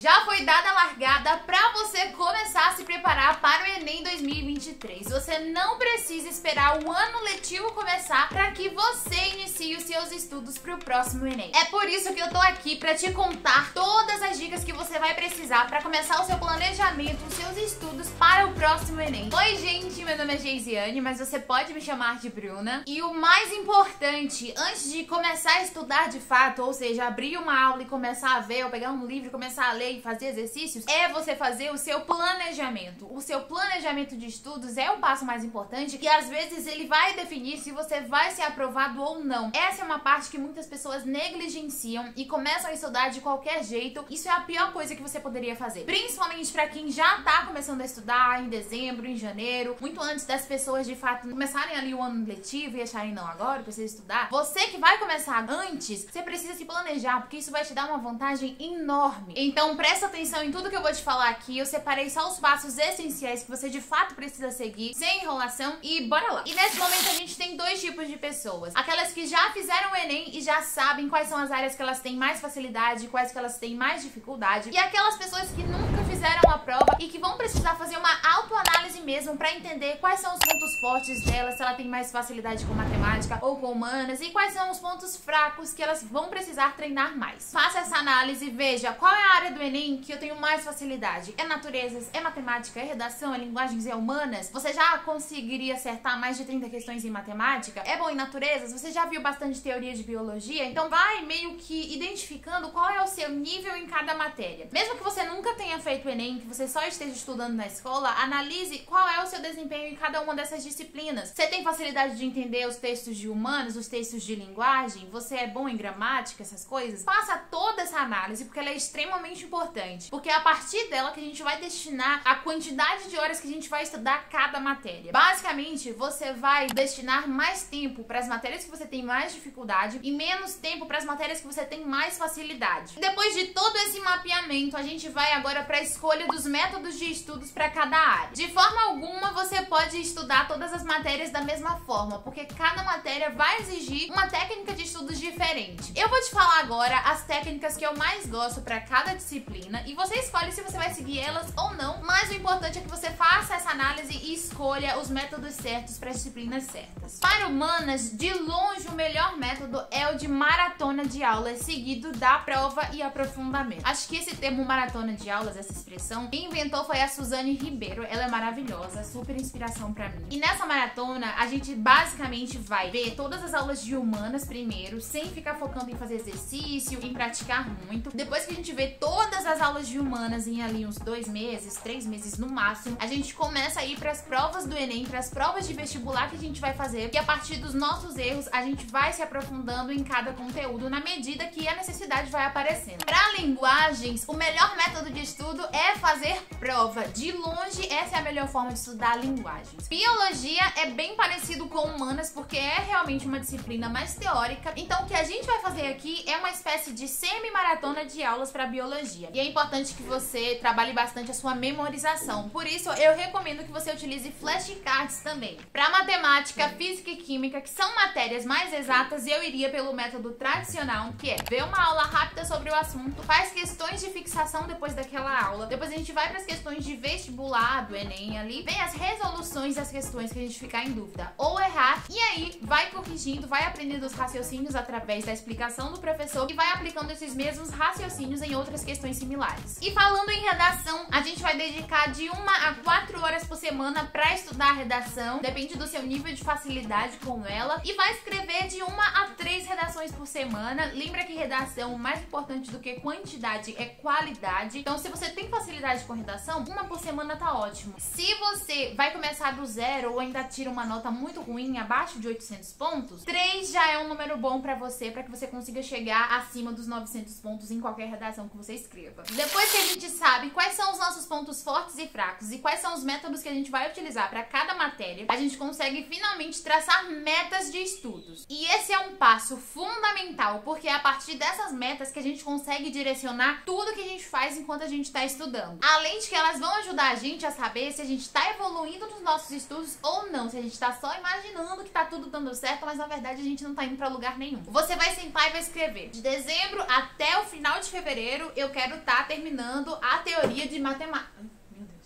Já foi dada a largada para você começar a se preparar para o Enem 2023. Você não precisa esperar o ano letivo começar para que você inicie os seus estudos para o próximo Enem. É por isso que eu tô aqui para te contar todas as dicas que você vai precisar para começar o seu planejamento, os seus estudos para o próximo Enem. Oi, gente, meu nome é Geisiane, mas você pode me chamar de Bruna. E o mais importante, antes de começar a estudar de fato, ou seja, abrir uma aula e começar a ver, ou pegar um livro, começar a ler e fazer exercícios, é você fazer o seu planejamento. O seu planejamento de estudos é o passo mais importante, que às vezes ele vai definir se você vai ser aprovado ou não. Essa é uma parte que muitas pessoas negligenciam e começam a estudar de qualquer jeito. Isso é a pior coisa que você poderia fazer, principalmente para quem já tá começando a estudar em dezembro, em janeiro, muito antes das pessoas de fato começarem ali o ano letivo e acharem, não, agora eu preciso estudar. Você que vai começar antes, você precisa se planejar, porque isso vai te dar uma vantagem enorme. Então presta atenção em tudo que eu vou te falar aqui. Eu separei só os passos essenciais que você de fato precisa seguir, sem enrolação, e bora lá. E nesse momento a gente tem dois tipos de pessoas: aquelas que já fizeram o Enem e já sabem quais são as áreas que elas têm mais facilidade, quais que elas têm mais dificuldade, e aquelas pessoas que nunca fizeram a prova e que vão precisar fazer uma autoanálise mesmo para entender quais são os pontos fortes dela, se ela tem mais facilidade com matemática ou com humanas, e quais são os pontos fracos que elas vão precisar treinar mais. Faça essa análise e veja qual é a área do Enem que eu tenho mais facilidade. É naturezas, é matemática, é redação, é linguagens, é humanas? Você já conseguiria acertar mais de 30 questões em matemática? É bom em naturezas? Você já viu bastante teoria de biologia? Então vai meio que identificando qual é o seu nível em cada matéria. Mesmo que você nunca tenha feito o Enem, que você só esteja estudando na escola, analise qual é o seu desempenho em cada uma dessas disciplinas. Você tem facilidade de entender os textos de humanas, os textos de linguagem? Você é bom em gramática, essas coisas? Faça toda essa análise, porque ela é extremamente importante, porque é a partir dela que a gente vai destinar a quantidade de horas que a gente vai estudar cada matéria. Basicamente, você vai destinar mais tempo para as matérias que você tem mais dificuldade e menos tempo para as matérias que você tem mais facilidade. Depois de todo esse mapeamento, a gente vai agora para a escolha dos métodos de estudos para cada área. De forma alguma, você pode estudar todas as matérias da mesma forma, porque cada matéria vai exigir uma técnica de estudos diferente. Eu vou te falar agora as técnicas que eu mais gosto para cada disciplina e você escolhe se você vai seguir elas ou não, mas o importante é que você faça essa análise e escolha os métodos certos para as disciplinas certas. Para humanas, de longe o melhor método é o de maratona de aulas seguido da prova e aprofundamento. Acho que esse termo maratona de aulas, essa expressão, quem inventou foi a Suzane Ribeiro. Ela é maravilhosa, super inspiração pra mim. E nessa maratona, a gente basicamente vai ver todas as aulas de humanas primeiro, sem ficar focando em fazer exercício, em praticar muito. Depois que a gente vê todas as aulas de humanas em ali uns 2 meses, 3 meses no máximo, a gente começa a ir pras provas do Enem, pras provas de vestibular que a gente vai fazer, e a partir dos nossos erros, a gente vai se aprofundando em cada conteúdo na medida que a necessidade vai aparecendo. Para linguagens, o melhor método de estudo é fazer prova. De longe, essa é a melhor forma de estudar linguagens. Biologia é bem parecido com humanas, porque é realmente uma disciplina mais teórica. Então, o que a gente vai fazer aqui é uma espécie de semi-maratona de aulas para biologia. E é importante que você trabalhe bastante a sua memorização. Por isso, eu recomendo que você utilize flashcards também. Para matemática, física e química, que são matérias mais exatas, eu iria pelo método tradicional, que é ver uma aula rápida sobre o assunto, faz questões de fixação depois daquela aula, depois a gente vai para as questões de vestibular do Enem ali, vem as resoluções das questões que a gente ficar em dúvida ou errar, e aí vai corrigindo, vai aprendendo os raciocínios através da explicação do professor e vai aplicando esses mesmos raciocínios em outras questões similares. E falando em redação, a gente vai dedicar de 1 a 4 horas por semana para estudar a redação, depende do seu nível de facilidade com ela, e vai escrever de 1 a 3 redações por semana. Lembra que redação, mais importante do que quantidade, é qualidade. Então, se você tem facilidade com redação, 1 por semana tá ótimo. Se você vai começar do zero ou ainda tira uma nota muito ruim, abaixo de 800 pontos, 3 já é um número bom pra você consiga chegar acima dos 900 pontos em qualquer redação que você escreva. Depois que a gente sabe quais são os nossos pontos fortes e fracos e quais são os métodos que a gente vai utilizar para cada matéria, a gente consegue finalmente traçar metas de estudos. E esse é um passo fundamental, porque é a partir dessas metas que a gente consegue direcionar tudo que a gente faz enquanto a gente está estudando. estudando. Além de que elas vão ajudar a gente a saber se a gente tá evoluindo nos nossos estudos ou não, se a gente tá só imaginando que tá tudo dando certo, mas na verdade a gente não tá indo pra lugar nenhum. Você vai sentar e vai escrever: de dezembro até o final de fevereiro eu quero estar terminando a teoria de matemática.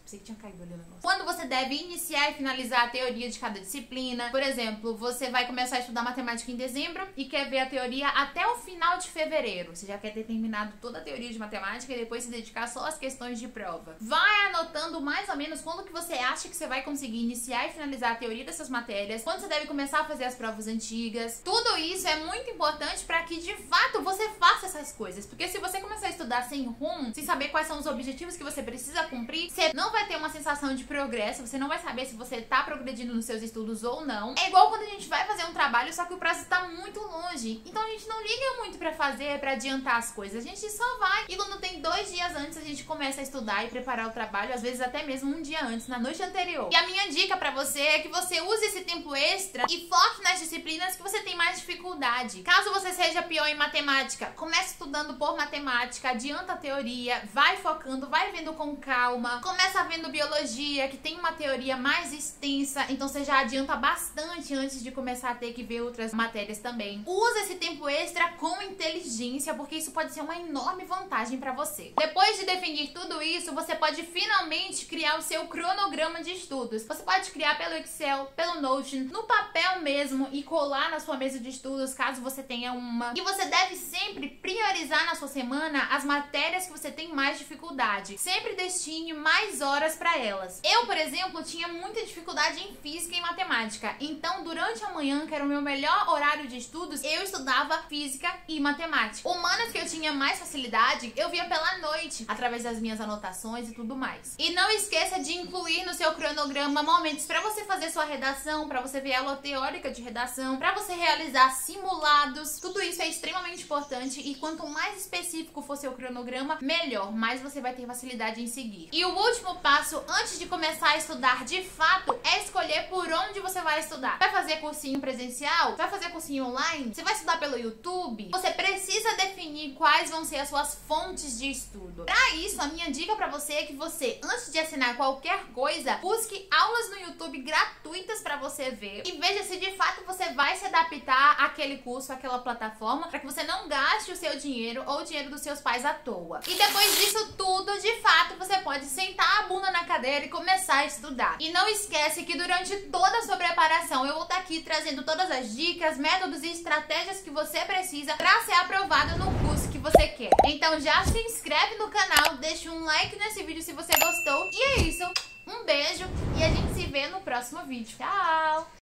Pensei que tinha caído ali o negócio. Quando você deve iniciar e finalizar a teoria de cada disciplina. Por exemplo, você vai começar a estudar matemática em dezembro e quer ver a teoria até o final de fevereiro. Você já quer ter terminado toda a teoria de matemática e depois se dedicar só às questões de prova. Vai anotando mais ou menos quando que você acha que você vai conseguir iniciar e finalizar a teoria dessas matérias, quando você deve começar a fazer as provas antigas. Tudo isso é muito importante para que de fato você faça essas coisas, porque se você começar a estudar sem rumo, sem saber quais são os objetivos que você precisa cumprir, você não vai ter uma sensação de progresso, você não vai saber se você tá progredindo nos seus estudos ou não. É igual quando a gente vai fazer um trabalho, só que o prazo tá muito longe. Então a gente não liga muito pra fazer, pra adiantar as coisas. A gente só vai. E quando tem 2 dias antes, a gente começa a estudar e preparar o trabalho, às vezes até mesmo um dia antes, na noite anterior. E a minha dica pra você é que você use esse tempo extra e foque nas disciplinas que você tem mais dificuldade. Caso você seja pior em matemática, comece estudando por matemática, adianta a teoria, vai focando, vai vendo com calma, começa vendo biologia, que tem uma teoria mais extensa, então você já adianta bastante antes de começar a ter que ver outras matérias também. Usa esse tempo extra com inteligência, porque isso pode ser uma enorme vantagem pra você. Depois de definir tudo isso, você pode finalmente criar o seu cronograma de estudos. Você pode criar pelo Excel, pelo Notion, no papel mesmo e colar na sua mesa de estudos, caso você tenha uma. E você deve sempre priorizar na sua semana as matérias que você tem mais dificuldade. Sempre destine mais horas pra elas. Eu, por exemplo, tinha muita dificuldade em física e matemática. Então, durante a manhã, que era o meu melhor horário de estudos, eu estudava física e matemática. Humanas, que eu tinha mais facilidade, eu via pela noite, através das minhas anotações e tudo mais. E não esqueça de incluir no seu cronograma momentos pra você fazer sua redação, pra você ver a aula teórica de redação, pra você realizar simulados. Tudo isso é extremamente importante e quanto mais específico for seu cronograma, melhor, mais você vai ter facilidade em seguir. E o último passo, antes de começar a estudar de fato, é escolher por onde você vai estudar. Vai fazer cursinho presencial? Vai fazer cursinho online? Você vai estudar pelo YouTube? Você precisa definir quais vão ser as suas fontes de estudo. Para isso, a minha dica para você é que você, antes de assinar qualquer coisa, busque aulas no YouTube gratuitas para você ver e veja se de fato você vai se adaptar àquele curso, àquela plataforma, para que você não gaste o seu dinheiro ou o dinheiro dos seus pais à toa. E depois disso tudo, de fato, você pode sentar a bunda na cadeira e começar a estudar. E não esquece que durante toda a sua preparação eu vou estar aqui trazendo todas as dicas, métodos e estratégias que você precisa para ser aprovado no curso que você quer. Então já se inscreve no canal, deixa um like nesse vídeo se você gostou. E é isso, um beijo e a gente se vê no próximo vídeo. Tchau!